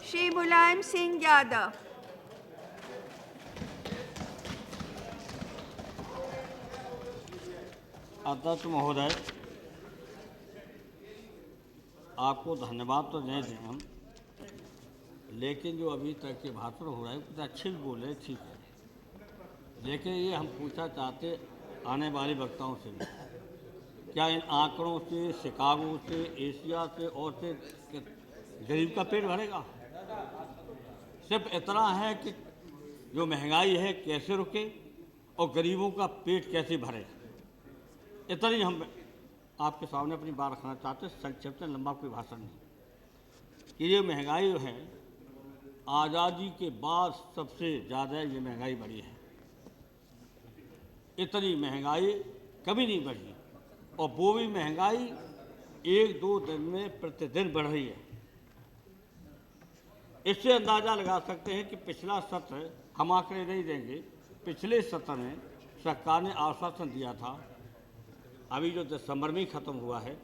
श्री मुलायम सिंह यादव। अध्यक्ष महोदय, आपको धन्यवाद तो नहीं दें हम, लेकिन जो अभी तक के भाषण हो रहा है कुछ अच्छे भी बोल रहे, ठीक है, लेकिन ये हम पूछना चाहते आने वाले वक्ताओं से भी, क्या इन आंकड़ों से, शिकागो से, एशिया से और से गरीब का पेट भरेगा? सिर्फ इतना है कि जो महंगाई है कैसे रुके और गरीबों का पेट कैसे भरे, इतना ही हम आपके सामने अपनी बात रखना चाहते, संक्षिप्त में, लंबा कोई भाषण नहीं। कि ये महंगाई है, आज़ादी के बाद सबसे ज़्यादा ये महंगाई बढ़ी है। इतनी महंगाई कभी नहीं बढ़ी, और वो भी महंगाई एक दो दिन में प्रतिदिन बढ़ रही है। इससे अंदाज़ा लगा सकते हैं कि पिछला सत्र, हम आंकड़े नहीं देंगे, पिछले सत्र में सरकार ने आश्वासन दिया था, अभी जो दिसंबर में ही ख़त्म हुआ है,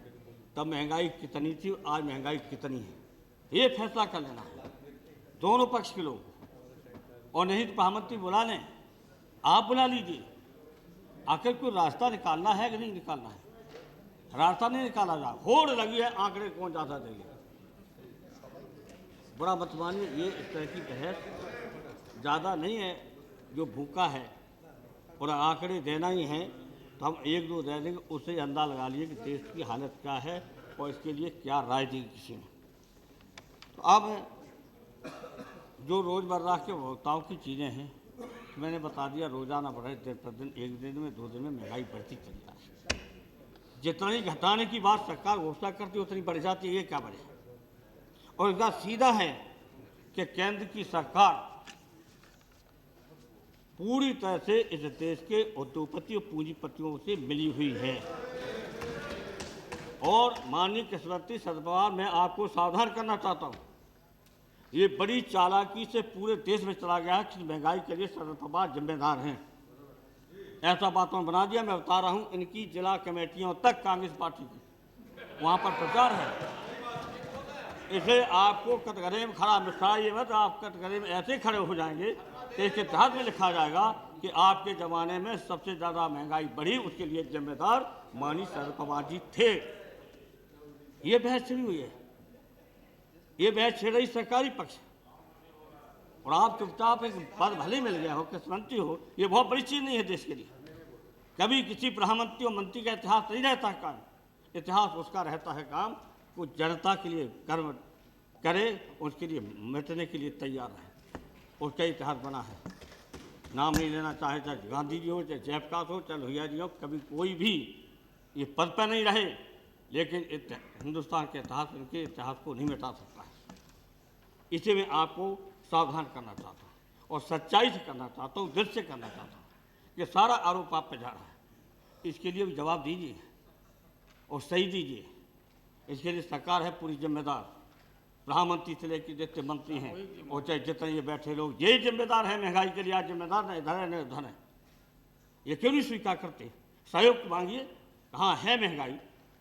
तब महंगाई कितनी थी, आज महंगाई कितनी है, ये फैसला कर लेना है दोनों पक्ष के लोग। और नहीं तो प्रधानमंत्री बुला लें, आप बुला लीजिए, आखिर कोई रास्ता निकालना है कि नहीं निकालना है? रास्ता नहीं निकाला जा, होड़ लगी है आंकड़े कौन ज़्यादा देंगे। बुरा मत मानिए, ये इस तरह की बहस ज़्यादा नहीं है। जो भूखा है और आंकड़े देना ही है तो हम एक दो दे देंगे, उससे अंदाज़ा लगा लिए कि देश की हालत क्या है और इसके लिए क्या राय दी किसी ने। तो अब जो रोज़मर्रा के उपभोक्ताओं की चीज़ें हैं, मैंने बता दिया, रोज़ाना बढ़े, दिन प्रतिदिन, एक दिन में दो दिन में महंगाई बढ़ती चली जा रही है। जितनी घटाने की बात सरकार घोषणा करती है उतनी बढ़ जाती है, ये क्या बढ़े? और इसका सीधा है कि केंद्र की सरकार पूरी तरह से इस देश के उद्योगपति और पूंजीपतियों से मिली हुई है। और माननीय कृषि शरद पवार, मैं आपको सावधान करना चाहता हूँ, ये बड़ी चालाकी से पूरे देश में चला गया है कि महंगाई के लिए शरद पवार जिम्मेदार हैं। ऐसा बातों बना दिया, मैं बता रहा हूँ, इनकी जिला कमेटियों तक कांग्रेस पार्टी की वहाँ पर प्रचार है। इसे आपको कटघरे में खड़ा मिसाइए मत, आप कटघरे में ऐसे खड़े हो जाएंगे कि इसके इतिहास में लिखा जाएगा कि आपके ज़माने में सबसे ज़्यादा महंगाई बढ़ी, उसके लिए जिम्मेदार माननीय शरद पवार जी थे। ये बहस छिड़ी हुई है, ये बहस छिड़ रही सरकारी पक्ष, और आप चुपचाप एक पद भले मिल गया हो, कृषि मंत्री हो, ये बहुत बड़ी चीज़ नहीं है देश के लिए। कभी किसी प्रधानमंत्री और मंत्री का इतिहास नहीं रहता है काम, इतिहास उसका रहता है काम वो जनता के लिए कर्म करे, उसके लिए मिटने के लिए तैयार है, उसका इतिहास बना है। नाम नहीं लेना, चाहे चाहे गांधी जी हो, चाहे जयप्रकाश हो, चाहे लोहिया जी हो, कभी कोई भी ये पद पर नहीं रहे, लेकिन हिंदुस्तान के इतिहास, इनके इतिहास को नहीं मिटा सकता है। इसे मैं आपको सावधान करना चाहता हूँ और सच्चाई से करना चाहता हूँ, दिल से करना चाहता हूँ कि सारा आरोप आप पे जा रहा है, इसके लिए भी जवाब दीजिए और सही दीजिए। इसके लिए सरकार है पूरी जिम्मेदार, प्रधानमंत्री से लेकर जितने मंत्री हैं और चाहे जितने ये बैठे लोग, यही जिम्मेदार है महंगाई के लिए। आज जिम्मेदार न इधर है न उधर है, ये क्यों नहीं स्वीकार करते? सहयोग मांगिए, कहाँ है महंगाई,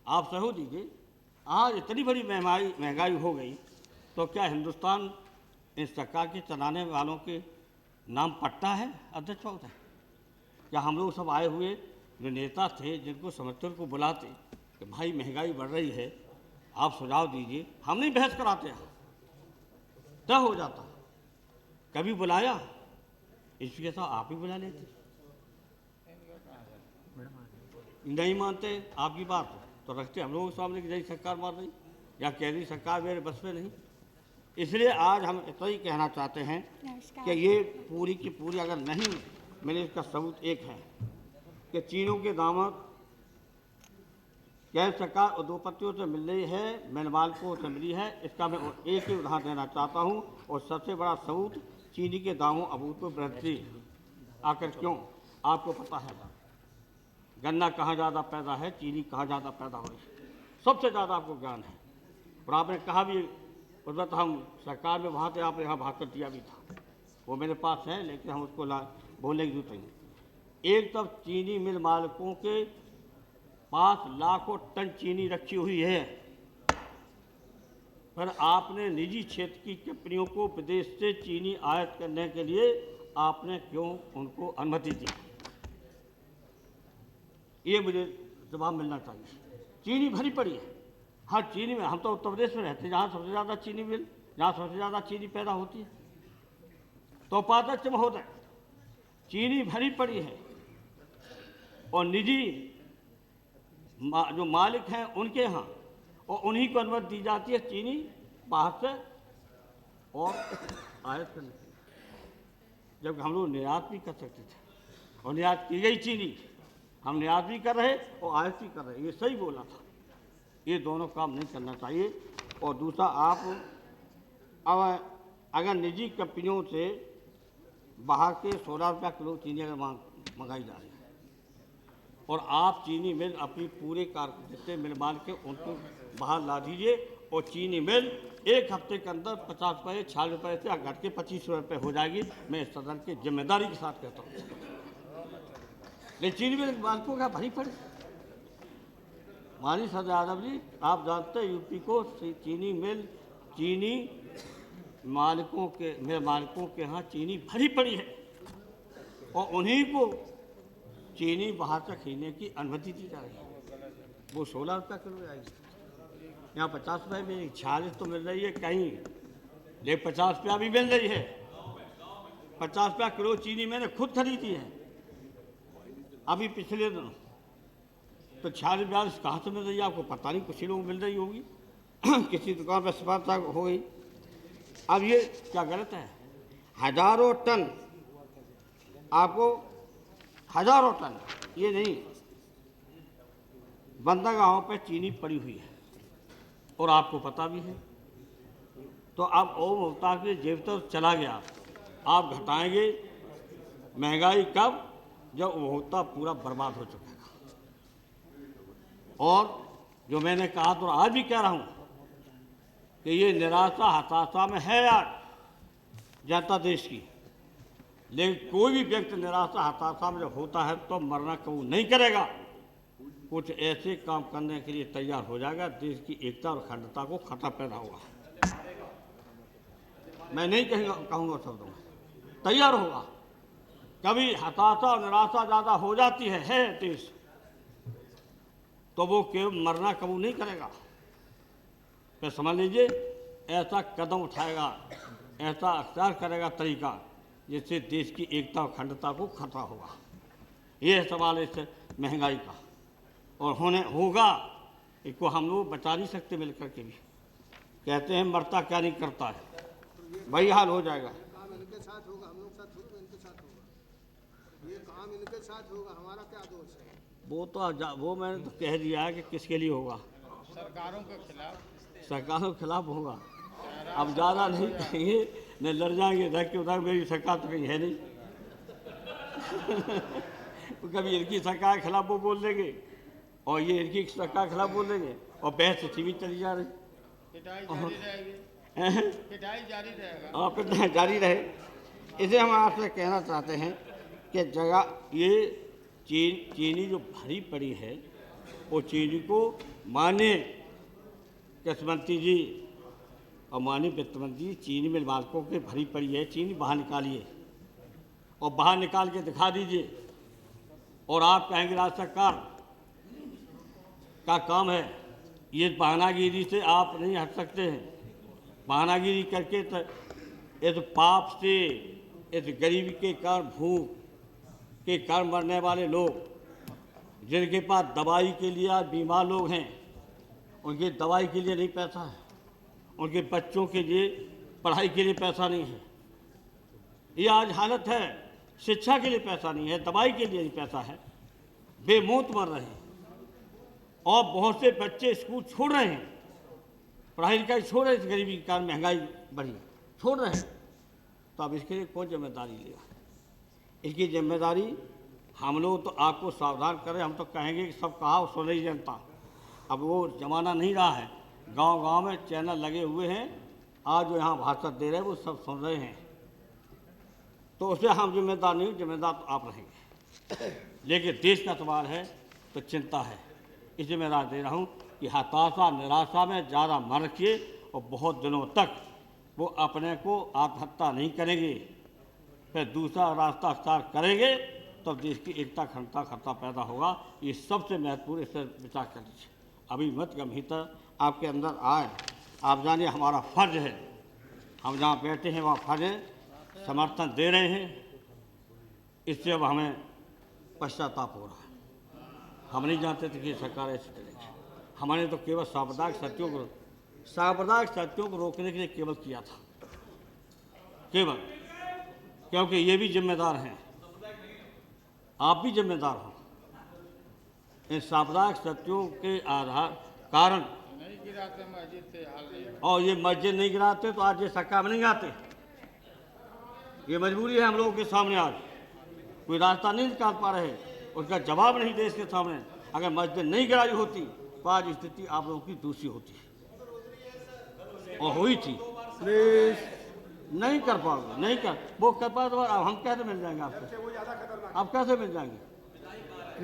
आप सहयोग दीजिए। आज इतनी बड़ी महंगाई हो गई तो क्या हिंदुस्तान इन सरकार के चलाने वालों के नाम पट्टा है? अध्यक्ष महोदय, क्या हम लोग सब आए हुए जो नेता थे, जिनको समर्थन को बुलाते कि भाई महंगाई बढ़ रही है, आप सुझाव दीजिए, हम नहीं बहस कराते हैं, तय हो जाता। कभी बुलाया, इसके साथ आप ही बुला लेते, नहीं मानते आपकी बात तो रखते हम लोगों के सामने कि जैसी सरकार मार रही या कह रही सरकार मेरे बस में नहीं। इसलिए आज हम इतना ही कहना चाहते हैं कि ये पूरी की पूरी अगर नहीं मिले, इसका सबूत एक है कि चीनों के दामद केंद्र सरकार उद्योगपतियों से मिल रही है, मिलमालिकों से मिली है। इसका मैं एक ही उदाहरण देना चाहता हूँ, और सबसे बड़ा सबूत चीनी के दामों अभूतपूर्व वृद्धि। आखिर क्यों? आपको पता है गन्ना कहाँ ज़्यादा पैदा है, चीनी कहाँ ज़्यादा पैदा हो रही है, सबसे ज़्यादा आपको ज्ञान है। और आपने कहा भी, उस वक्त हम सरकार में वहाँ थे, आपने यहाँ भाग कर दिया भी था, वो मेरे पास है, लेकिन हम उसको बोलने की जरूरत नहीं। एक तब चीनी मिल मालिकों के 5 लाखों टन चीनी रखी हुई है, पर आपने निजी क्षेत्र की कंपनियों को विदेश से चीनी आयात करने के लिए आपने क्यों उनको अनुमति दी? ये मुझे जवाब मिलना चाहिए। चीनी भरी पड़ी है हर चीनी में। हम तो उत्तर प्रदेश में रहते हैं जहाँ सबसे ज़्यादा चीनी मिल, जहाँ सबसे ज़्यादा चीनी पैदा होती है। तो उपाध्यक्ष महोदय, चीनी भरी पड़ी है और निजी जो मालिक हैं उनके यहाँ, और उन्हीं को अनुमति दी जाती है चीनी बाहर से और आयात करने के लिए, जबकि हम लोग निर्यात भी कर सकते थे और निर्यात की गई चीनी हम निर्यात भी कर रहे और आयात भी कर रहे। ये सही बोला था। ये दोनों काम नहीं करना चाहिए। और दूसरा, आप अब अगर निजी कंपनियों से बाहर के 16 रुपया किलो चीनी अगर मंगाई जा रही है और आप चीनी मिल अपनी पूरे जितने मिल मान के उनको बाहर ला दीजिए और चीनी मिल एक हफ्ते के अंदर 50 रुपये 46 रुपये से घट के 25 रुपये हो जाएगी। मैं इस सदन की जिम्मेदारी के साथ कहता हूँ। लेकिन चीनी मिल मालिकों का भरी पड़े। माननीय सदर यादव जी, आप जानते हैं यूपी को चीनी मालिकों के यहाँ चीनी भरी पड़ी है और उन्हीं को चीनी बाहर से खरीदने की अनुमति दी जा रही है। वो 16 रुपया किलो आएगी। यहाँ 50 रुपये में 46 तो मिल रही है कहीं, लेकिन 50 रुपया भी मिल रही है। 50 रुपया किलो चीनी मैंने खुद खरीदी है अभी पिछले दिनों। तो 46 कहाँ से मिल रही है आपको पता नहीं, कुछ लोगों को मिल रही होगी किसी दुकान पर सफलता हो गई। अब ये क्या गलत है? हजारों टन, आपको हजारों टन, ये नहीं, बंदरगाहों पे चीनी पड़ी हुई है और आपको पता भी है। तो अब ओम अवतार की जेब तो चला गया, आप घटाएंगे महंगाई कब? जब उपभोक्ता पूरा बर्बाद हो चुकेगा। और जो मैंने कहा तो आज भी कह रहा हूँ कि ये निराशा हताशा में है यार जनता देश की, लेकिन कोई भी व्यक्ति निराशा हताशा में जब होता है तो मरना कबूल नहीं करेगा। कुछ ऐसे काम करने के लिए तैयार हो जाएगा, देश की एकता और अखंडता को खतरा पैदा होगा। मैं नहीं कहूँगा शब्दों में, तैयार होगा। कभी हताशा और निराशा ज़्यादा हो जाती है देश, तो वो केवल मरना कबूल नहीं करेगा। फिर समझ लीजिए ऐसा कदम उठाएगा, ऐसा अख्तियार करेगा तरीका जिससे देश की एकता और अखंडता को खतरा होगा। ये सवाल है इस महंगाई का, और होगा इसको हम लोग बचा नहीं सकते मिल करके भी। कहते हैं मरता क्या नहीं करता है, वही हाल हो जाएगा। काम इनके साथ होगा, हम लोग साथ होगा, इनके साथ होगा। ये काम इनके साथ होगा, हमारा क्या दोष है? वो मैंने तो कह दिया है कि किसके लिए होगा। सरकारों के खिलाफ, सरकारों के खिलाफ होगा। अब ज़्यादा नहीं कहेंगे, न लड़ जाएंगे धक के उधर। मेरी सरकार तो कहीं है नहीं कभी इनकी सरकार के खिलाफ वो बोल देंगे और ये इनकी सरकार के खिलाफ बोल देंगे और बहस इसी भी चली जा रही। पिटाई जारी रहे। इसे हम आपसे कहना चाहते हैं कि जगह ये चीनी जो भरी पड़ी है वो चीनी को माननीय कृषि मंत्री जी और माननीय वित्त मंत्री, चीनी मिल मालिकों के भरी पड़ी है, चीनी बाहर निकालिए और बाहर निकाल के दिखा दीजिए। और आप कहेंगे राज्य सरकार का काम है, ये बहानागिरी से आप नहीं हट सकते हैं। बहानागिरी करके तो इस पाप से, इस गरीबी के कारण, भूख के कारण मरने वाले लोग, जिनके पास दवाई के लिए आज बीमार लोग हैं, उनके दवाई के लिए नहीं पैसा है, उनके बच्चों के लिए पढ़ाई के लिए पैसा नहीं है। ये आज हालत है, शिक्षा के लिए पैसा नहीं है, दवाई के लिए नहीं पैसा है, बेमौत मर रहे हैं। और बहुत से बच्चे स्कूल छोड़ रहे हैं, पढ़ाई लिखाई छोड़ रहे हैं, इस गरीबी के कारण, महंगाई बढ़ी, छोड़ रहे हैं। तो अब इसके लिए कौन जिम्मेदारी लेगा? इसकी जिम्मेदारी हम लोग तो आपको सावधान करें। हम तो कहेंगे कि सब कहा सुन रही जनता। अब वो ज़माना नहीं रहा है, गांव-गांव में चैनल लगे हुए हैं, आज जो यहाँ भाषण दे रहे हैं वो सब सुन रहे हैं। तो उससे हम जिम्मेदार नहीं, जिम्मेदार तो आप रहेंगे। लेकिन देश का सवाल है तो चिंता है। इसलिए मैं राय दे रहा हूँ कि हताशा निराशा में ज़्यादा मत रखिए और बहुत दिनों तक वो अपने को आत्महत्या नहीं करेंगे, फिर दूसरा रास्ता अख्तियार करेंगे, तब देश की एकता अखंडता खतरा पैदा होगा। ये सबसे महत्वपूर्ण, इस पर विचार कर लीजिए। अभी मत गंभीरता आपके अंदर आए। आप जानिए हमारा फर्ज है, हम जहाँ बैठे हैं वहाँ फर्ज है, समर्थन दे रहे हैं, इससे अब हमें पश्चाताप हो रहा है। हम नहीं जानते थे कि सरकार ऐसी चलेगी। हमने तो केवल सांप्रदायिक सत्यों को रोकने के लिए केवल किया था, केवल, क्योंकि ये भी जिम्मेदार हैं, आप भी जिम्मेदार हो। इन सांप्रदायिक सत्यों के आधार कारण नहीं गिराते मस्जिद से हाल और ये मस्जिद नहीं गिराते तो आज ये सरकार में नहीं आते। ये मजबूरी है हम लोगों के सामने, आज कोई रास्ता नहीं निकाल पा रहे, उसका जवाब नहीं देश के सामने। अगर मस्जिद नहीं गिराई होती तो आज स्थिति आप लोगों की दूसरी होती और हुई थी। नहीं कर पाओगे, नहीं कर, वो कर पाए तो अब हम कैसे मिल जाएंगे आपको? आप कैसे मिल जाएंगे?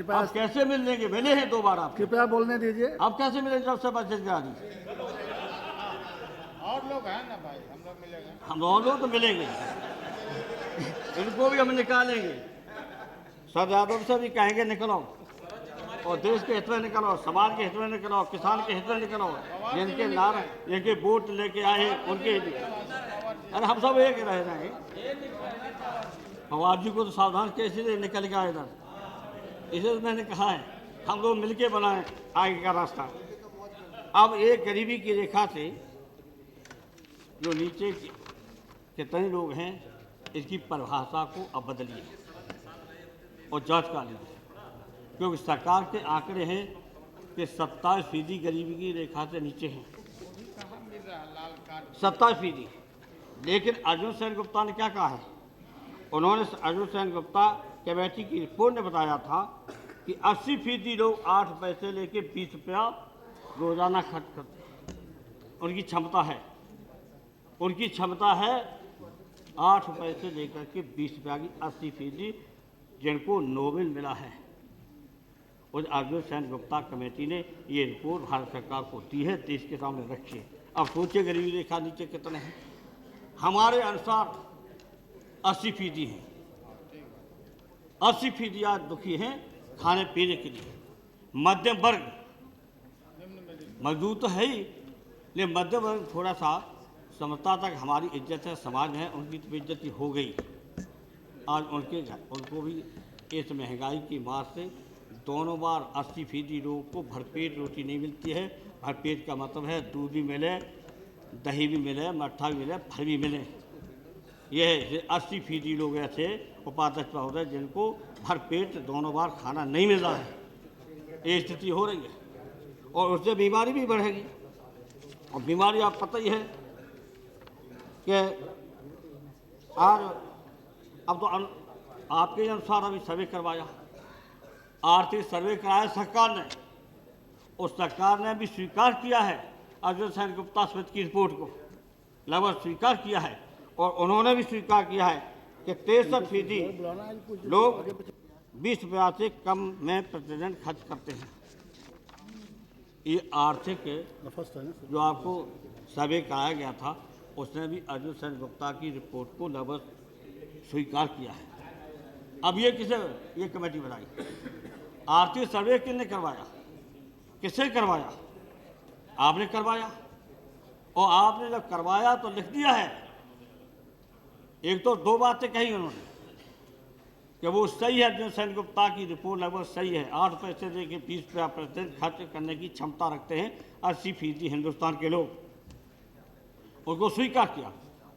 आप कैसे मिल लेंगे? मिले हैं 2 बार आप, कृपया बोलने दीजिए। आप कैसे मिले जब से मस्जिद गिरा दी? और लोग हैं ना भाई, हम लोग मिलेंगे। हम और लोग तो मिलेंगे, इनको भी हम निकालेंगे। सर यादव से भी कहेंगे निकलो, और देश के हित में निकलो, समाज के हित में निकलो, किसान के हित में निकलो, जिनके नारे, जिनके वोट लेके आए उनके। अरे हम सब एक रह जाएंगे। फवाद जी को तो सावधान कैसे लिए निकल गया इधर, इसे मैंने कहा है हम लोग मिलके बनाएं आगे का रास्ता। अब एक गरीबी की रेखा से जो नीचे कितने लोग हैं, इसकी परिभाषा को अब बदलिए और जांच कर लीजिए, क्योंकि सरकार के आंकड़े हैं कि 27% गरीबी की रेखा से नीचे हैं, 27%। लेकिन अर्जुन सेन गुप्ता ने क्या कहा है? उन्होंने अर्जुन सेन गुप्ता कमेटी की रिपोर्ट ने बताया था कि 80% लोग 8 पैसे लेके 20 रुपया रोजाना खर्च करते हैं। उनकी क्षमता है, उनकी क्षमता है 8 पैसे लेकर के 20 रुपया की 80% जिनको नोबेल मिला है। उस अर्जुन सेन गुप्ता कमेटी ने ये रिपोर्ट भारत सरकार को दी है, देश के सामने रखी है। अब सोचिए गरीबी रेखा नीचे कितने हैं? हमारे अनुसार 80% हैं, 80% आज दुखी हैं खाने पीने के लिए। मध्यम वर्ग मजदूर तो है ही, लेकिन मध्यम वर्ग थोड़ा सा समझता तक हमारी इज्जत है, समाज है, उनकी तो बेइज्जती हो गई। आज उनको भी इस महंगाई की मार से दोनों बार 80% लोगों को भरपेट रोटी नहीं मिलती है। भरपेट का मतलब है दूध भी मिले, दही भी मिले, मट्ठा भी मिले, फल भी मिले। ये 80% लोग ऐसे उपाध्यक्ष महोदय जिनको भरपेट दोनों बार खाना नहीं मिल रहा है, ये स्थिति हो रही है और उससे बीमारी भी बढ़ेगी। और बीमारी आप पता ही है कि आज अब तो आपके अनुसार अभी सर्वे करवाया, आर्थिक सर्वे कराया सरकार ने, उस सरकार ने भी स्वीकार किया है अर्जुन सेन गुप्ता समिति की रिपोर्ट को, लगभग स्वीकार किया है। और उन्होंने भी स्वीकार किया है कि 63% लोग 20 रुपया से कम में प्रतिदिन खर्च करते हैं। ये आर्थिक जो आपको सर्वे कराया गया था, उसने भी अर्जुन सेन गुप्ता की रिपोर्ट को लगभग स्वीकार किया है। अब ये कमेटी बनाई, आर्थिक सर्वे किसने करवाया? किससे करवाया? आपने करवाया, और आपने जब करवाया तो लिख दिया है। एक तो 2 बातें कही उन्होंने कि वो सही है, अर्जुन सेन गुप्ता की रिपोर्ट लगभग सही है। 8 पैसे दे के 20 रुपया प्रतिदिन खर्च करने की क्षमता रखते हैं 80% हिंदुस्तान के लोग, उनको स्वीकार किया।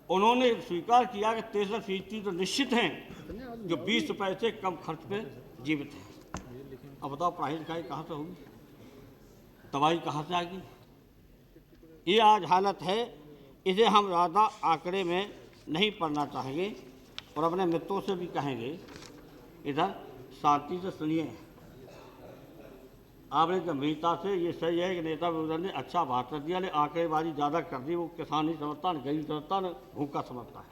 उन्होंने स्वीकार किया कि 63% तो निश्चित हैं जो 20 रुपये से कम खर्च पे जीवित हैं। अब बताओ पढ़ाई लिखाई कहाँ से होगी, दवाई कहाँ से आएगी? ये आज हालत है। इसे हम ज़्यादा आंकड़े में नहीं पढ़ना चाहेंगे और अपने मित्रों से भी कहेंगे इधर शांति से सुनिए। आपने गंभीरता से, ये सही है कि नेता विरोधी ने अच्छा भाषण दिया, लेकिन आंकड़ेबाजी ज़्यादा कर दी। वो किसान नहीं समझता, न गरीब समझता, न भूखा समझता है।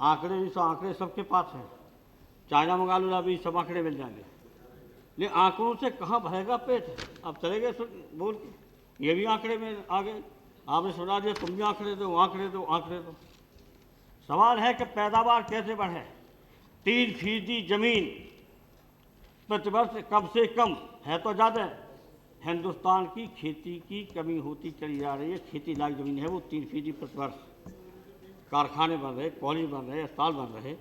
आंकड़े भी तो आंकड़े सबके पास हैं, चाइना मंगा लो, अभी सब आंकड़े मिल जाएंगे, लेकिन आंकड़ों से कहाँ भरेगा पेट? अब चले गए बोल के ये भी आंकड़े में आ गए। आपने सुना दिया, तुम भी आंकड़े दो, आंकड़े दो, आंकड़े दो। सवाल है कि पैदावार कैसे बढ़े। 3% जमीन प्रतिवर्ष कम से कम है तो ज़्यादा। हिंदुस्तान की खेती की कमी होती चली जा रही है। खेती लायक ज़मीन है वो 3% प्रतिवर्ष। कारखाने बन रहे, कॉलेज बन रहे, अस्पताल बन रहे,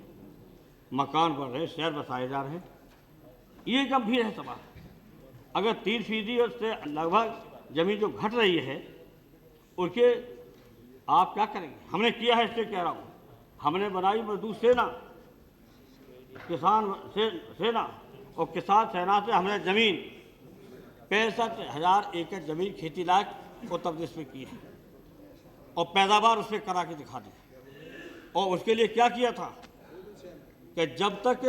मकान बन रहे, शहर बसाए जा रहे हैं। ये गंभीर है सवाल। अगर 3% से लगभग ज़मीन जो घट रही है उसके आप क्या करेंगे। हमने किया है, इससे कह रहा हूँ। हमने बनाई मजदूर सेना, किसान सेना, और किसान सेना से हमने ज़मीन 65,000 एकड़ ज़मीन खेती लायक उत्तर प्रदेश में की है और पैदावार उसमें करा के दिखा दी। और उसके लिए क्या किया था कि जब तक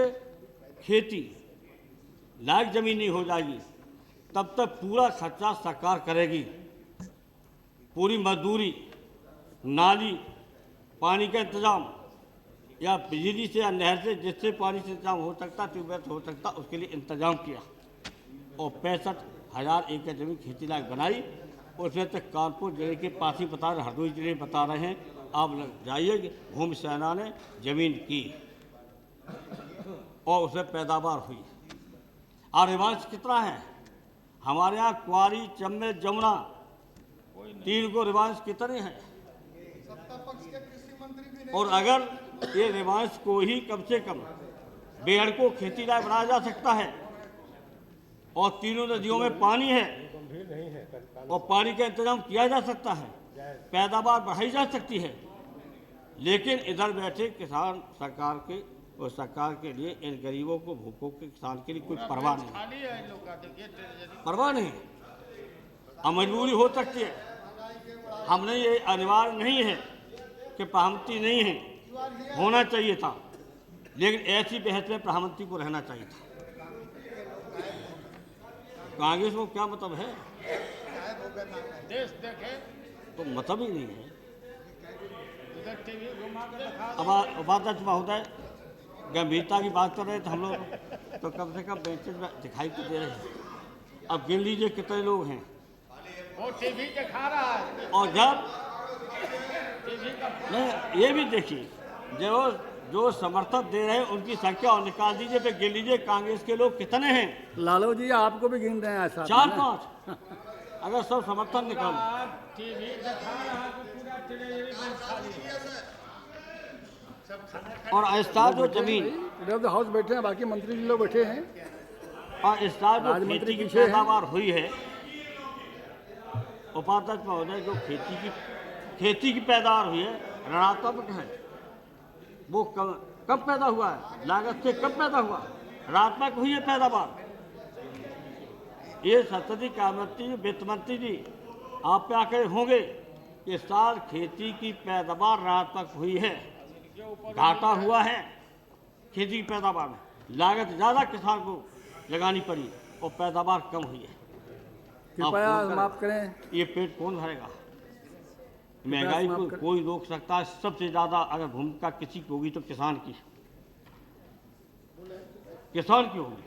खेती लायक ज़मीन नहीं हो जाएगी तब तक पूरा खर्चा सरकार करेगी। पूरी मजदूरी, नाली, पानी का इंतज़ाम या बिजली से या नहर से जिससे पानी से इंतजाम हो सकता, ट्यूबवेल से हो सकता, उसके लिए इंतज़ाम किया और 65,000 एकड़ ज़मीन खेती लायक बनाई। उसमें तक कानपुर जिले के पास ही बता रहे, हरदोई जिले बता रहे हैं, आप जाइए कि भूमि सेना ने ज़मीन की और उसमें पैदावार हुई। और रिवाज कितना है हमारे यहाँ, कुआरी, चम्बे, जमुना, 3 को रिवाज कितने हैं। और अगर ये रिवाज को ही कम से कम बेहड़ को खेती लायक बनाया जा सकता है और तीनों नदियों में पानी है और पानी का इंतजाम किया जा सकता है, पैदावार बढ़ाई जा सकती है, लेकिन इधर बैठे किसान सरकार के और सरकार के लिए इन गरीबों को, भूखों के किसान के लिए कोई परवाह नहीं, परवाह नहीं। अब मजबूरी हो सकती है, हमने ये अनिवार्य नहीं है कि प्रधानमंत्री नहीं है, होना चाहिए था, लेकिन ऐसी बहस में प्रधानमंत्री को रहना चाहिए था। कांग्रेस को क्या मतलब है, देश देखे तो मतलब ही नहीं है। उधर टीवी घुमा के दिखा अब उपाध्यक्ष महोदय गंभीरता की बात कर रहे थे हम लोग, तो कम से कम बेंचेज में दिखाई तो दे रहे हैं। अब गिन लीजिए कितने लोग हैं। वो टीवी दिखा रहा है, और जब टीवी का नहीं, ये भी देखिए जो समर्थक दे रहे हैं उनकी संख्या और निकाल दीजिए, फिर गिन लीजिए कांग्रेस के लोग कितने हैं। लालू जी आपको भी गिन रहे हैं ऐसा 4-5 अगर सब समर्थन निकाल। टीवी दिखा रहा है तो पूरा टेलीविजन खाली है। और इस साल जो जमीन इधर तो हाउस बैठे हैं, बाकी मंत्री जी लोग बैठे हैं। और इस साल जो राजमंत्री खेती की पीछे हैं। पैदावार हुई है, उपाध्यक्ष महोदय, जो खेती की पैदावार हुई है ऋणात्मक है। वो कब पैदा हुआ है, लागत से कब पैदा हुआ, ऋणात्मक हुई है पैदावार। ये संसदीय कार्य मंत्री, वित्त मंत्री जी आप पे आकर होंगे, इस साल खेती की पैदावार ऋणात्मक हुई है, घाटा हुआ है खेती की पैदावार में, लागत ज़्यादा किसान को लगानी पड़ी और पैदावार कम हुई है। कृपया आप माफ करें। ये पेट कौन भरेगा। महंगाई को कोई रोक सकता है, सबसे ज़्यादा अगर भूमिका किसी की होगी तो किसान की, किसान की होगी।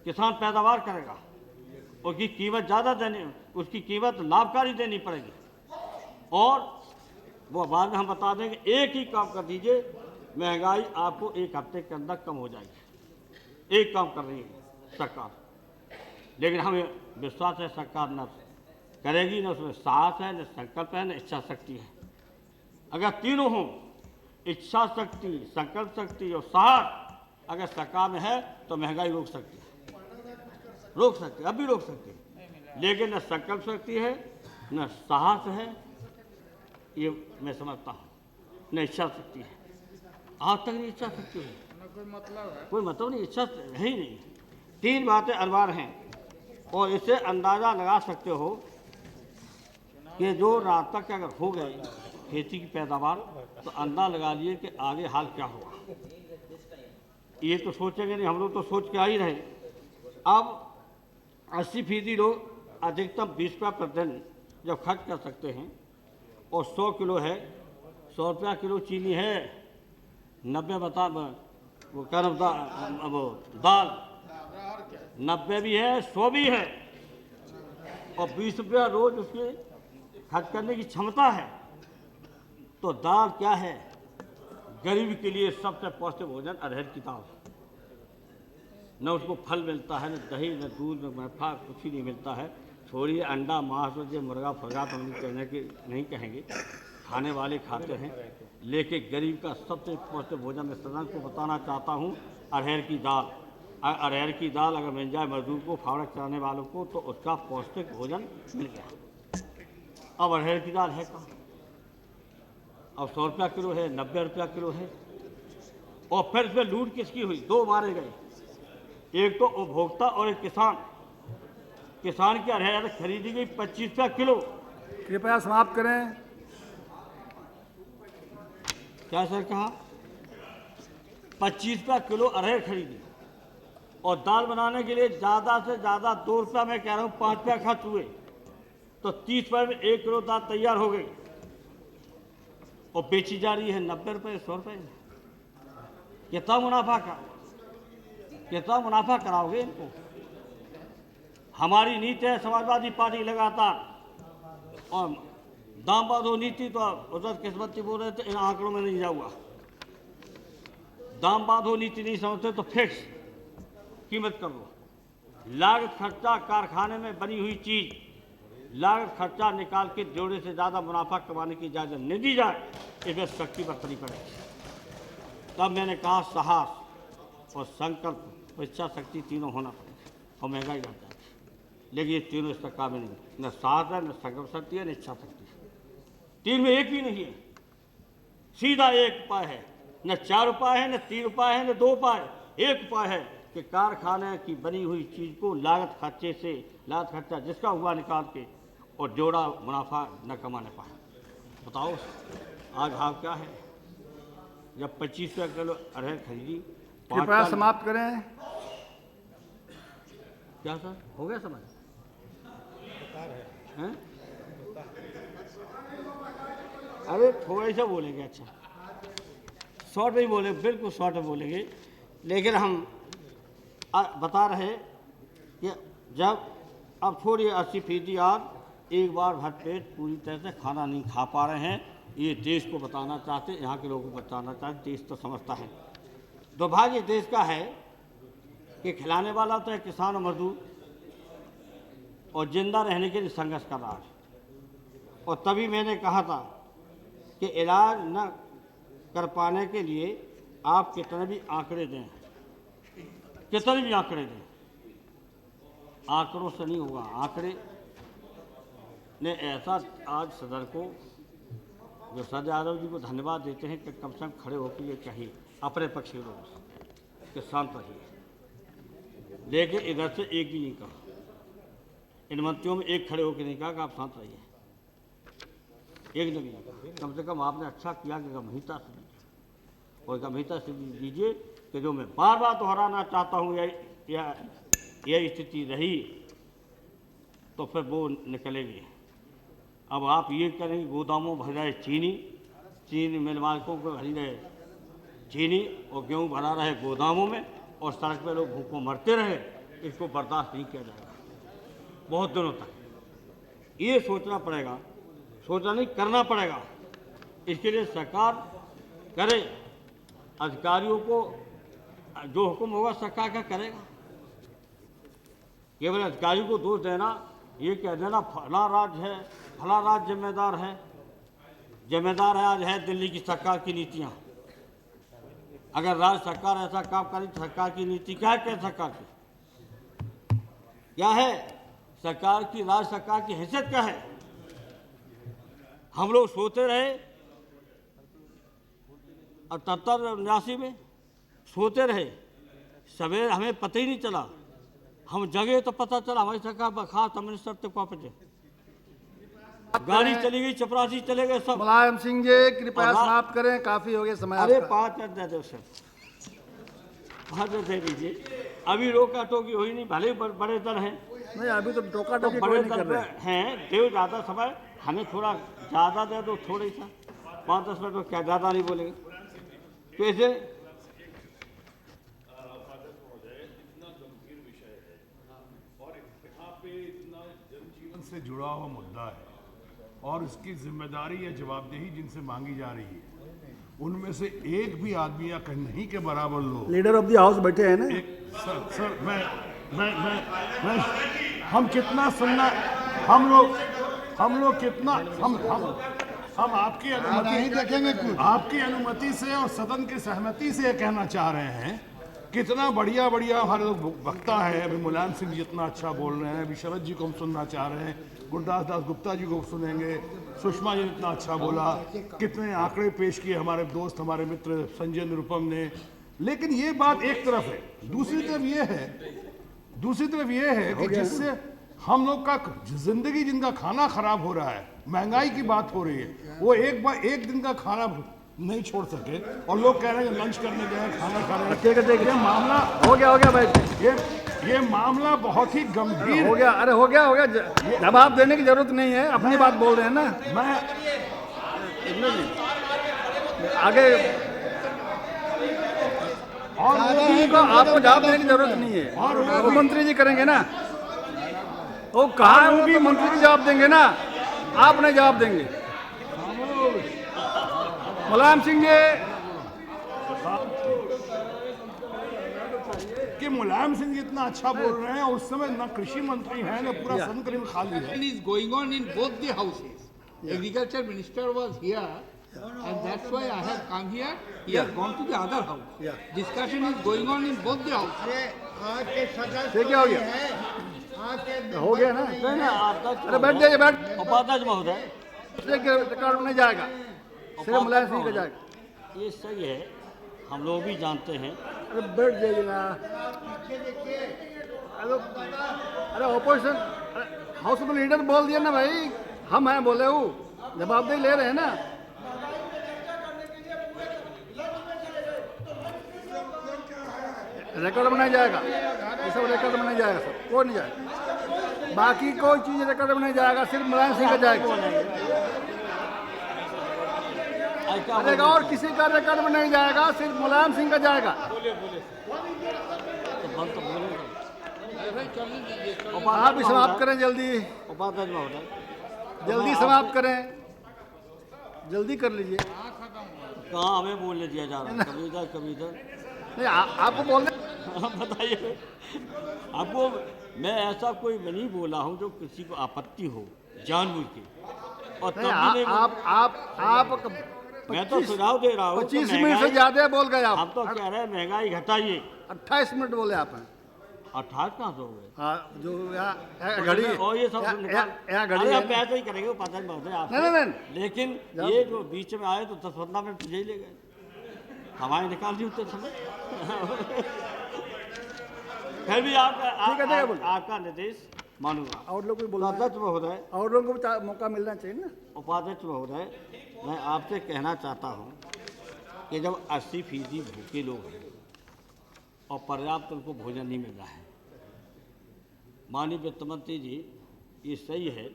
किसान पैदावार करेगा, उसकी कीमत ज़्यादा देनी, उसकी कीमत लाभकारी देनी पड़ेगी। और वो बाद में हम बता देंगे, एक ही काम कर दीजिए, महंगाई आपको 1 हफ्ते के अंदर कम हो जाएगी। एक काम कर रही है सरकार, लेकिन हमें विश्वास है सरकार न करेगी, न उसमें साहस है, न संकल्प है, न इच्छा शक्ति है। अगर तीनों हों, इच्छा शक्ति, संकल्प शक्ति और साहस अगर सरकार में है तो महंगाई रोक सकती है, रोक सकती है, अब भी रोक सकती है। लेकिन न संकल्प शक्ति है, न साहस है, ये मैं समझता हूँ, न इच्छा शक्ति है। आज तक नहीं इच्छा शक्ति है, कोई मतलब है, कोई मतलब नहीं, इच्छा है ही नहीं। 3 बातें अनिवार्य हैं और इससे अंदाज़ा लगा सकते हो कि जो रात तक अगर हो गए खेती की पैदावार, तो अंदाज़ा लगा लिए कि आगे हाल क्या होगा। ये तो सोचेंगे नहीं, हम लोग तो सोच के आ ही रहे। अब 80% लोग अधिकतम 20 रुपया प्रतिदिन जब खर्च कर सकते हैं और 100 किलो है, 100 रुपया किलो चीनी है, 90 बता वो क्या वो दाल 90 भी है, 100 भी है, और 20 रुपया रोज उसके खर्च करने की क्षमता है, तो दाल क्या है? गरीब के लिए सबसे पौष्टिक भोजन अरहर की दाल। न उसको फल मिलता है, न दही, न दूध, न मक्खन, कुछ ही नहीं मिलता है। छोड़िए अंडा, मांस और ये मुर्गा फर्गा तो हम कहने के नहीं कहेंगे, खाने वाले खाते हैं, लेकिन गरीब का सबसे पौष्टिक भोजन मैं सदन को बताना चाहता हूँ अरहर की दाल। अरहर की दाल अगर मिल जाए मजदूर को, फावड़ा चलाने वालों को, तो उसका पौष्टिक भोजन मिल गया। अब अरहर की दाल है कहाँ? अब 100 रुपया किलो है, 90 रुपया किलो है। और फिर इसमें लूट किसकी हुई? 2 मारे गए, एक तो उपभोक्ता और एक किसान। किसान की अरहर खरीदी गई 25 रुपया किलो। कृपया समाप्त करें। क्या सर कहा? 25 रुपया किलो अरहर खरीदी, और दाल बनाने के लिए ज़्यादा से ज़्यादा 2 रुपया, मैं कह रहा हूँ 5 रुपया खर्च हुए, तो 30 रुपये में 1 किलो दाल तैयार हो गई, और बेची जा रही है 90 रुपये, 100 रुपये। कितना मुनाफा कराओगे इनको? हमारी नीति है समाजवादी पार्टी लगातार, और दाम बांधो नीति तो उधर किस्मती बोल रहे थे, इन आंकड़ों में नहीं जाऊंगा। दाम बांधो नीति नहीं समझते तो फिक्स कीमत कर लो। लागत खर्चा कारखाने में बनी हुई चीज, लागत खर्चा निकाल के जोड़े से ज़्यादा मुनाफा कमाने की इजाज़त नहीं दी जाए, इसमें सख्ती बरतनी पड़ेगी। तब मैंने कहा साहस और संकल्प और इच्छा शक्ति तीनों होना पड़ेगा, और महंगाई बढ़ जाएगी। लेकिन ये तीनों इसका काबिल नहीं, न साहस है, न संकल्प शक्ति है, न इच्छा शक्ति है। 3 में एक भी नहीं है। सीधा एक उपाय है, न 4 उपाय है, न 3 उपाय है, न 2 उपाय। एक उपाय है कि कारखाने की बनी हुई चीज़ को लागत खर्चा जिसका हुआ निकाल के और जोड़ा मुनाफा न कमाने पाए। बताओ आज भाव क्या है? जब 25 रुपया किलो अरहर खरीदी, कृपया समाप्त करें। क्या सर हो गया समझ? हैं? अरे थोड़ा सा बोलेंगे, अच्छा शॉर्ट में ही बोले, बिल्कुल शॉर्ट में बोलेंगे। लेकिन हम बता रहे कि जब अब छोड़िए 80% आज एक बार भर पेट पूरी तरह से खाना नहीं खा पा रहे हैं, ये देश को बताना चाहते, यहाँ के लोगों को बताना चाहते। देश तो समझता है। दुर्भाग्य देश का है कि खिलाने वाला तो है किसान और मजदूर, और जिंदा रहने के लिए संघर्ष कर रहा है। और तभी मैंने कहा था कि इलाज न कर पाने के लिए आप कितने भी आंकड़े दें, कितने भी आंकड़े दें, आंकड़ों से नहीं होगा। आंकड़े ने ऐसा आज सदर को, जो सर यादव जी को धन्यवाद देते हैं कि कम से कम खड़े होकर ये कहिए अपने पक्ष के लोग कि शांत रहिए। लेकिन इधर से एक भी नहीं कहा, इन मंत्रियों में एक खड़े होकर नहीं कहा कि आप शांत रहिए, एक ने भी नहीं कहा। कम से कम आपने अच्छा किया कि गंभीरता से दीजिए, और गंभीरता से दीजिए कि जो मैं बार बार दोहराना चाहता हूँ, यह स्थिति रही तो फिर वो निकलेगी। अब आप ये करेंगे गोदामों भर जाए चीनी मिल मालिकों को भरी रहे चीनी, और गेहूँ भरा रहे गोदामों में, और सड़क पे लोग भूखों मरते रहे, इसको बर्दाश्त नहीं किया जाएगा बहुत दिनों तक। ये सोचना पड़ेगा, सोचना नहीं करना पड़ेगा। इसके लिए सरकार करे, अधिकारियों को जो हुक्म होगा सरकार का करेगा। केवल अधिकारियों को दोष देना, ये कह देना फला राज्य है, फला राज्य जिम्मेदार है आज है दिल्ली की सरकार की नीतियाँ। अगर राज्य सरकार ऐसा काम करे तो सरकार की नीति क्या है? सरकार की क्या है? सरकार की, राज्य सरकार की हैसियत क्या है? हम लोग सोते रहे 78-79 में, सोते रहे, सवेरे हमें पता ही नहीं चला, हम जगे तो पता चला हमारी सरकार बर्खास्त मिनिस्टर तक पहुंचे, गाड़ी चली गई, चपरासी चले गए सब। मुलायम सिंह जी कृपया समाप्त करें, काफी हो गया समय। अरे आपका। 5 मिनट दे दो सर, 5 मिनट दे दीजिए। अभी रोका टोकी हुई नहीं, भले बड़े दल हैं, नहीं अभी तो टोका टोकी बड़े कोई नहीं कर दल रहे। हैं, देव ज़्यादा समय, हमें थोड़ा ज़्यादा दे दो, थोड़ा सा 5-10 मिनट में क्या ज़्यादा नहीं बोलेंगे कैसे? से जुड़ा हुआ मुद्दा है और इसकी जिम्मेदारी या जवाबदेही जिनसे मांगी जा रही है उनमें से एक भी आदमी या नहीं के बराबर लोग लीडर ऑफ द हाउस बैठे हैं ना। एक सर मैं हम कितना सुनना हम लोग कितना हम आपकी अनुमति से और सदन की सहमति से ये कहना चाह रहे हैं कितना बढ़िया हमारे लोग वक्ता है। अभी मुलायम सिंह जी इतना अच्छा बोल रहे हैं, अभी शरद जी को हम सुनना चाह रहे हैं, गुरदास दास गुप्ता जी को सुनेंगे, सुषमा जी ने इतना अच्छा बोला, कितने आंकड़े पेश किए हमारे दोस्त हमारे मित्र संजय निरुपम ने। लेकिन ये बात एक तरफ है, दूसरी तरफ ये है कि जिससे हम लोग का जिंदगी जिनका खाना खराब हो रहा है, महंगाई की बात हो रही है, वो एक दिन का खाना नहीं छोड़ सके और लोग कह रहे हैं लंच करने गए खाना खाने। देखिए मामला हो गया भाई, ये मामला बहुत ही गंभीर हो गया। अरे हो गया जवाब देने की जरूरत नहीं है, अपनी बात बोल रहे हैं ना। मैं आगे और आपको जवाब देने की जरूरत नहीं है, और वो मंत्री जी करेंगे ना। वो कहा है वो भी मंत्री जी जवाब देंगे ना, आप नहीं जवाब देंगे। मुलायम सिंह जी कि मुलायम सिंह जी इतना अच्छा बोल रहे हैं, उस समय ना कृषि मंत्री हैं ना पूरा सदन करीब खाली है। is going on in both the houses. Agriculture minister was here, and that's why I have come here. He has gone to the other house. Discussion is going on in both the houses. ये क्या हो गया? हो गया ना। अरे बैठ जाइए, उपाध्यक्ष महोदय, रिकॉर्ड में नहीं जाएगा, सिर्फ मुलायम सिंह का जाएगा। ये सही है, हम लोग भी जानते हैं। अरे बैठ जाइए ना। अरे ऑपोजिशन हाउस में लीडर बोल दिया ना भाई, हम हैं बोले वो जवाबदेही ले रहे हैं ना। रिकॉर्ड में नहीं जाएगा, ये सब रिकॉर्ड में नहीं जाएगा, सब कोई नहीं जाएगा, बाकी कोई चीज़ रिकॉर्ड में नहीं जाएगा, सिर्फ मुलायम सिंह का जाएगा। अरे और किसी का रिकॉर्ड में नहीं जाएगा, सिर्फ मुलायम सिंह का जाएगा। आप भी समाप्त करें जल्दी, उपाध्यक्ष महोदय, जल्दी समाप्त करें, जल्दी कर लीजिए। कहाँ हमें बोलने दिया जा रहा है, कभी इधर कभी इधर। नहीं आपको बोलने बताइए, आपको मैं ऐसा कोई नहीं बोला हूँ जो किसी को आपत्ति हो जानबूझ के, और तब भी आप मैं तो सुझाव दे रहा हूँ। 25 मिनट से ज्यादा बोल गए आप। हम तो कह रहे हैं महंगाई घटाइए। 28 मिनट बोले आप हैं। 28 कहाँ से हो गए? हाँ, जो यहाँ घड़ी है, और ये सब यहाँ घड़ी है। आप ऐसे ही करेंगे उपाध्यक्ष महोदय आप। नहीं। लेकिन ये जो बीच में आए तो 10-15 मिनट यही ले गए, हमारे निकाल दी उतने समय। फिर भी आपका निर्देश मानूंगा। और लोग भी बोला, उपाध्यक्ष महोदय, और लोगों को मौका मिलना चाहिए ना। उपाध्यक्ष महोदय, मैं आपसे कहना चाहता हूं कि जब 80% भूखे लोग हैं और पर्याप्त उनको भोजन नहीं मिल रहा है, माननीय वित्त मंत्री जी, ये सही है,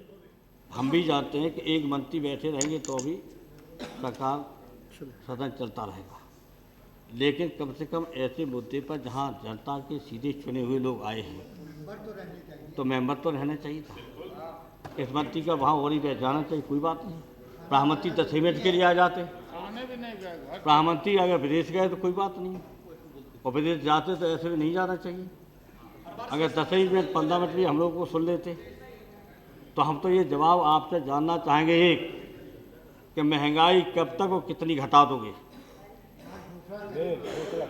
हम भी जानते हैं कि एक मंत्री बैठे रहेंगे तो भी सरकार सदन चलता रहेगा, लेकिन कम से कम ऐसे मुद्दे पर जहां जनता के सीधे चुने हुए लोग आए हैं तो मेंबर तो रहना चाहिए था। इस मंत्री का वहाँ और ही बैठ जाना चाहिए, कोई बात नहीं। प्रधानमंत्री 10 मिनट के लिए आ जाते, प्रधानमंत्री अगर विदेश गए तो कोई बात नहीं, और विदेश जाते तो ऐसे भी नहीं जाना चाहिए। अगर 10 मिनट 15 मिनट भी हम लोग को सुन लेते तो हम तो ये जवाब आपसे जानना चाहेंगे एक कि महंगाई कब तक और कितनी घटा दोगे।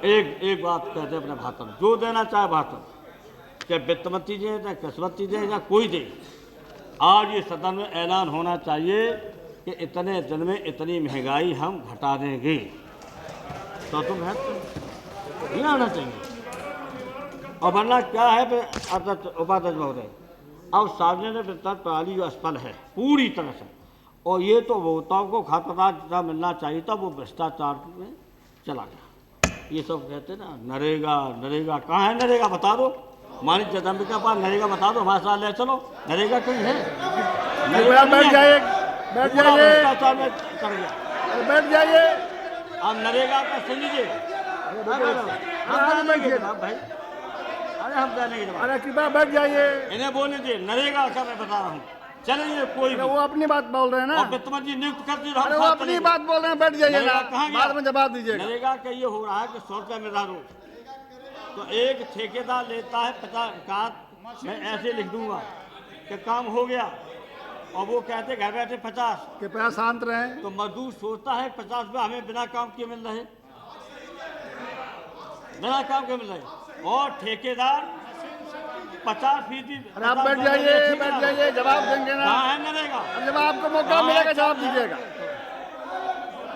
एक बात कहते हैं अपने भाषण, जो देना चाहे भाषण, चाहे वित्त मंत्री दे, चाहे कृषि मंत्री दे, या कोई दे, आज ये सदन में ऐलान होना चाहिए कि इतने दिन में इतनी महंगाई हम घटा देंगे, तो तुम है नहीं आना चाहिए। और वरना क्या है उपाध्यक्ष महोदय, अब सार्वजनिक वितरण प्रणाली जो असफल है पूरी तरह से, और ये तो उपभोक्ताओं को खातादार जितना मिलना चाहिए था वो भ्रष्टाचार में चला गया। ये सब कहते हैं ना नरेगा कहाँ है? नरेगा बता दो, मानिक जगदम्बिका के पास नरेगा बता दो, हमारे साथ ले चलो, नरेगा कहीं है? बैठ जाइए, बैठ जाइए, भ्रष्टाचार में चल गया, बैठ जाइए। अब नरेगा का सुन लीजिए भाई, अरे हम जाने की अरे कृपया बैठ जाइए, इन्हें बोलने दीजिए, नरेगा का मैं बता रहा हूँ। चलेंगे कोई अरे भी। वो अपनी बात बोल रहे हैं ना, और वित्त मंत्री नियुक्त कर दिए तो हम अरे वो साथ अपनी चलेंगे। बात बोल रहे हैं, बैठ जाइए ना, नरेगा कहाँ गया? बाद में जवाब दीजिएगा। नरेगा का ये हो रहा है कि 100 रुपया मिल रहा रोज, तो एक ठेकेदार लेता है 50 का, मैं ऐसे लिख दूंगा कि काम हो गया, और वो कहते घर बैठे 50, कृपया शांत रहें। तो मजदूर सोचता है 50 रुपया हमें बिना काम किए मिल रहे, बिना काम के मिल रहे, और ठेकेदार 50%। अरे आप बैठ जाइए, बैठ जाइए, जवाब देंगे ना। कहाँ है नरेगा? अब जब आपको मौका मिलेगा जवाब दीजिएगा।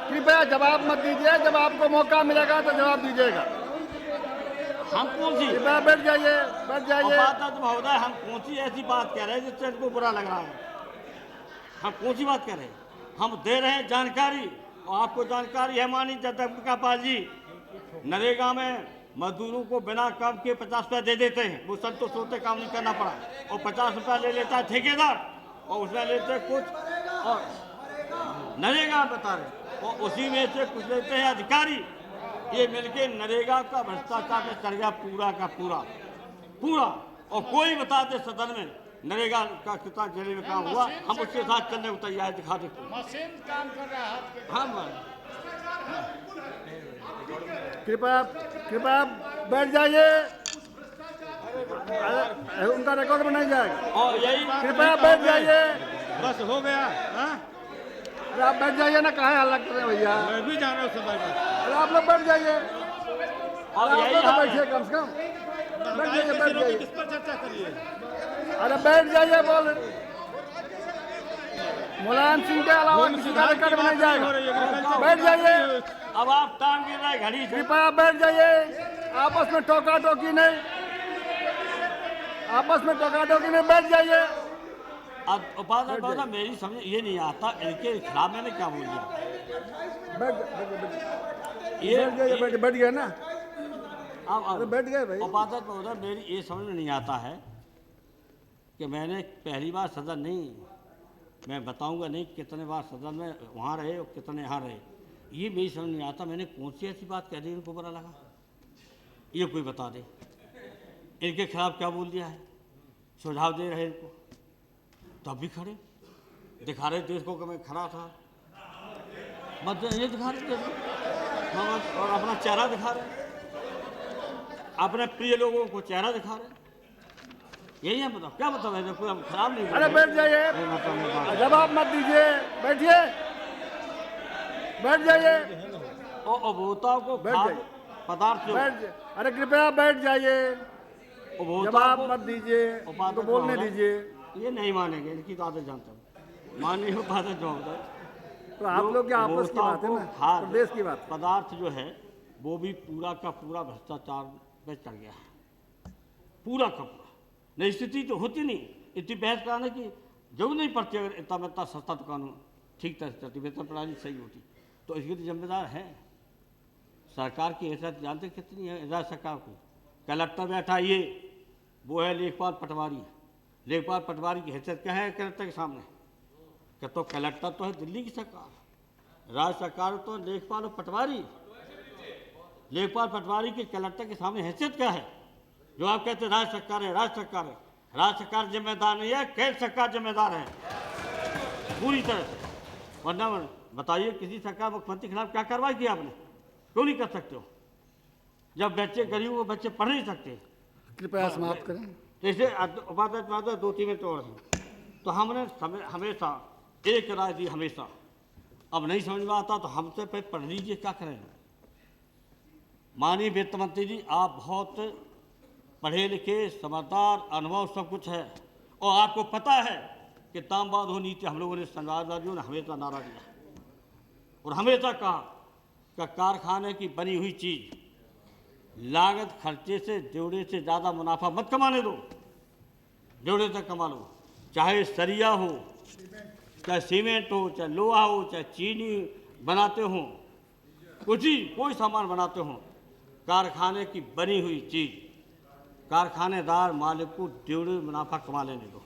कृपया जवाब मत दीजिए, जब आपको मौका मिलेगा तो जवाब दीजिएगा। हम कौन सी कृपया बैठ जाइए, बैठ जाइए। उपाध्यक्ष महोदय, हम कौन सी ऐसी बात कह रहे हैं जिससे इनको बुरा लग रहा है? हम कौन सी बात कह रहे हैं? हम दे रहे हैं जानकारी, और आपको जानकारी है मानी जगदम्बिका पाल जी, नरेगा में मजदूरों को बिना काम के 50 रुपया दे देते हैं, वो संतोष होते काम नहीं करना पड़ा, और 50 रुपया ले लेता है ठेकेदार, और उसमें लेते कुछ, और नरेगा बता रहे, और उसी में से कुछ लेते हैं अधिकारी। ये मिलके नरेगा का भ्रष्टाचार में चल गया पूरा का पूरा पूरा। और कोई बता दे सदन में नरेगा का कितना जिले में काम हुआ, हम उसके साथ चलने को तैयार है, दिखा दे। मशीन काम कर रहा है हाथ के। हम कृपया कृपया बैठ जाइए, अरे उनका रिकॉर्ड बनाया जाएगा। और यही कृपया बैठ जाइए। बस हो गया। हाँ, अरे आप बैठ जाइए ना, कहाँ हल्ला कर रहे हैं भैया? मैं भी जा रहा हूँ सभा में। अरे आप लोग बैठ जाइए, और आप यही लोग तो हाल बैठिए है। कम से कम, बैठ जाइए, बैठ जाइए। किस पर चर्चा करिए? अरे बैठ जाइए, बोल मुलायम सिंह के अलावा किसी का रिकॉर्ड बनाया जाएगा। बैठ जाइए, अब आप टांग गिर रहे घड़ी से। कृपया बैठ जाइए। आपस में टोका टोकी नहीं, आपस में टोका टोकी नहीं, बैठ जाइए। अब उपाध्यक्ष महोदय, मेरी समझ ये नहीं आता इनके खिलाफ मैंने क्या बोल दिया। बैठ जाइए, बैठ गए ना, अब बैठ गए भाई। उपाध्यक्ष महोदय, मेरी ये समझ में नहीं आता है कि मैंने पहली बार सदन नहीं, मैं बताऊंगा नहीं कितने बार सदन में वहाँ रहे और कितने यहाँ रहे, ये मेरी समझ नहीं आता मैंने कौन सी ऐसी बात कह दी इनको बुरा लगा, ये कोई बता दे। इनके खिलाफ क्या बोल दिया है? सुझाव दे रहे इनको, तब भी खड़े दिखा रहे देश को कि मैं खड़ा था, मतलब ये दिखा रहे देश को, और अपना चेहरा दिखा रहे, अपने प्रिय लोगों को चेहरा दिखा रहे, यही है। बताओ क्या मतलब है? कोई हम खराब नहीं। अरे बैठ जाइए, जवाब मत दीजिए, बैठिए, बैठ जाइए, और उपभोक्ताओं को बैठ खाद्य जाइए। पदार्थ जो बैठ जाइए। अरे कृपया बैठ जाइए, उपभोक्ताओं जवाब को- मत दीजिए, उपाध्यक्ष तो बोलने महोदय, दीजिए। ये नहीं मानेंगे, इनकी तो आदत जानता हूँ। माननीय उपाध्यक्ष महोदय, तो आप लोग की आपस की बात है ना, खाद्य प्रदेश की बात। पदार्थ जो है वो भी पूरा का पूरा भ्रष्टाचार में चल गया है, पूरा का पूरा। नहीं, स्थिति तो होती नहीं, इतनी बहस कराने की जरूरत नहीं पड़ती। अगर इतना सस्ता तो कानून ठीक तरह से चलती, वेतन प्रणाली सही होती, तो इसके तो जिम्मेदार है सरकार की हैसियत जानते कितनी है राज्य सरकार को। कलेक्टर बैठा ये, वो है लेखपाल पटवारी। लेखपाल पटवारी की हैसियत क्या है कलेक्टर के सामने? कि तो कलेक्टर तो है दिल्ली की सरकार, राज्य सरकार तो लेखपाल और पटवारी। लेखपाल पटवारी के कलेक्टर के सामने हैसियत क्या है? जो आप कहते हैं राज्य सरकार है, राज्य सरकार है, राज्य सरकार जिम्मेदार नहीं है, केंद्र सरकार जिम्मेदार है पूरी तरह से। वरना बताइए किसी सरकार मुख्यमंत्री के खिलाफ क्या कार्रवाई की आपने? क्यों नहीं कर सकते हो? जब बच्चे गरीब वो बच्चे पढ़ नहीं सकते। कृपया समाप्त करें। जैसे उपाध्यक्ष 2-3 मिनट और हैं, तो हमने हमेशा एक राय दी, हमेशा। अब नहीं समझ में आता तो हमसे पे पढ़ लीजिए, क्या करें। माननीय वित्त मंत्री जी, आप बहुत पढ़े लिखे, समझदार, अनुभव सब कुछ है, और आपको पता है कि दामबाद हो नीति हम लोगों ने, समाजवादियों ने हमेशा नारा दिया और हमेशा कहा कि कारखाने की बनी हुई चीज़ लागत खर्चे से जोड़े से ज़्यादा मुनाफा मत कमाने दो, जोड़े तक कमा लो। चाहे सरिया हो, चाहे सीमेंट हो, चाहे लोहा हो, चाहे चीनी बनाते हो, कुछ ही कोई सामान बनाते हो, कारखाने की बनी हुई चीज़ कारखानेदार मालिक को जोड़े मुनाफा कमा लेने दो।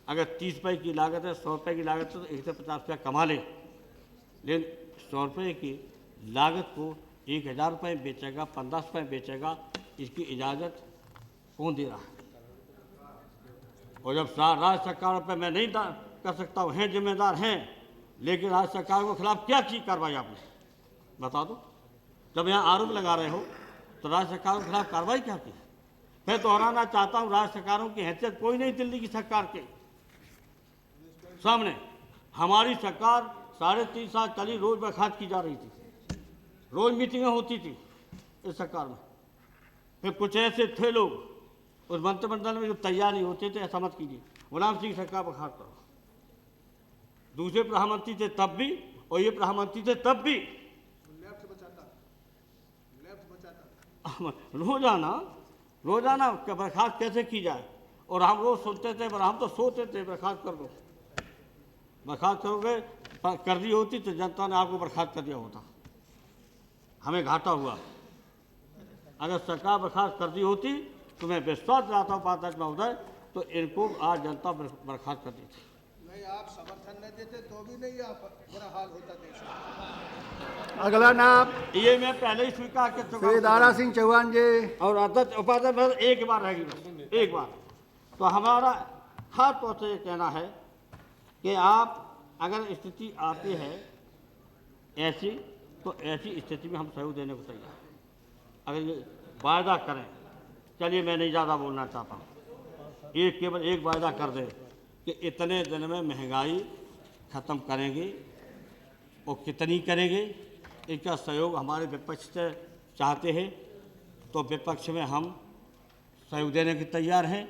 अगर 30 रुपये की लागत है, 100 रुपये की लागत है, तो 150 रुपया कमा ले। लेकिन 100 रुपये की लागत को 1000 रुपये में बेचेगा, 1500 रुपये में बेचेगा, इसकी इजाज़त कौन दे रहा है? और जब राज्य सरकारों पर मैं नहीं कर सकता हूँ, हैं जिम्मेदार हैं, लेकिन राज्य सरकार के खिलाफ क्या की कार्रवाई आपने बता दो। जब यहाँ आरोप लगा रहे हो तो राज्य सरकारों के खिलाफ कार्रवाई क्या की? मैं दोहराना चाहता हूँ, राज्य सरकारों की हैसियत कोई नहीं दिल्ली की सरकार के सामने। हमारी सरकार 3.5 साल चली, रोज बर्खास्त की जा रही थी, रोज मीटिंगें होती थी इस सरकार में। फिर कुछ ऐसे थे लोग उस मंत्रिमंडल में जो तैयार नहीं होते थे, ऐसा मत कीजिए। मुलायम सिंह सरकार बर्खास्त करो, दूसरे प्रधानमंत्री थे तब भी और ये प्रधानमंत्री थे तब भी। लेफ्ट बचाता। रोजाना बर्खास्त कैसे की जाए, और हम रोज सुनते थे, पर हम तो सोते थे बर्खास्त कर दो, बर्खास्त करोगे, कर दी होती तो जनता ने आपको बर्खास्त कर दिया होता, हमें घाटा हुआ। अगर सरकार बर्खास्त कर दी होती तो मैं विश्वास दिलाता हूँ पाठक महोदय, तो इनको आज जनता बर्खास्त कर दी थी। नहीं, आप समर्थन नहीं देते तो भी नहीं आप बुरा हाल होता देश का। अगला नाम ये मैं पहले ही स्वीकार कर चुका श्री हूं। दारा सिंह चौहान जी। और अध्यक्ष उपाध्यक्ष बस एक बार रहेगी, बस एक बार। तो हमारा खास तौर से ये कहना है कि आप अगर स्थिति आती है ऐसी, तो ऐसी स्थिति में हम सहयोग देने को तैयार हैं। अगर ये वायदा करें, चलिए मैं नहीं ज़्यादा बोलना चाहता हूँ, केवल एक वायदा कर दें कि इतने दिन में महंगाई ख़त्म करेंगे, और कितनी करेंगे इसका सहयोग हमारे विपक्ष से चाहते हैं, तो विपक्ष में हम सहयोग देने के तैयार हैं।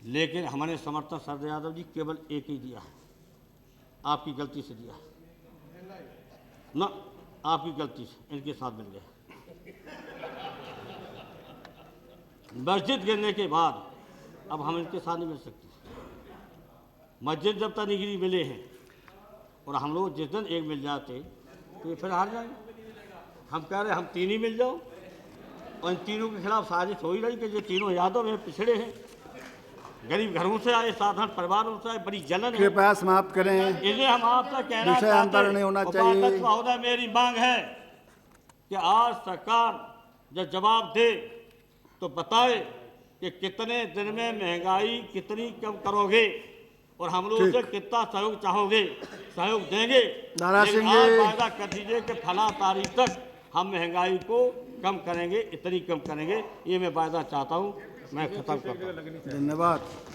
लेकिन हमारे समर्थन शरद यादव जी केवल एक ही दिया है, आपकी गलती से दिया ना, आपकी गलती से इनके साथ मिल गया। मस्जिद गिरने के बाद अब हम इनके साथ नहीं मिल सकते। मस्जिद जब तक नहीं मिले हैं, और हम लोग जिस दिन एक मिल जाते तो ये फिर हार जाएंगे। हम कह रहे हम तीन ही मिल जाओ, और इन तीनों के खिलाफ साजिश हो ही रही कि ये तीनों यादव में पिछड़े हैं, गरीब घरों से आए, साधारण परिवारों से आए, बड़ी जलन है। कृपया समाप्त करें। इसलिए हम आपसे कहना विषय अंतर नहीं होना चाहिए। उपाध्यक्ष महोदय, मेरी मांग है कि आज सरकार जब जवाब दे तो बताए कि कितने दिन में महंगाई कितनी कम करोगे, और हम लोग से कितना सहयोग चाहोगे, सहयोग देंगे। दारा लेकिन सिंह आज जी। वायदा कर दीजिए कि फला तारीख तक हम महंगाई को कम करेंगे, इतनी कम करेंगे, ये मैं वायदा चाहता हूँ। मैं खत्म करता हूँ। धन्यवाद।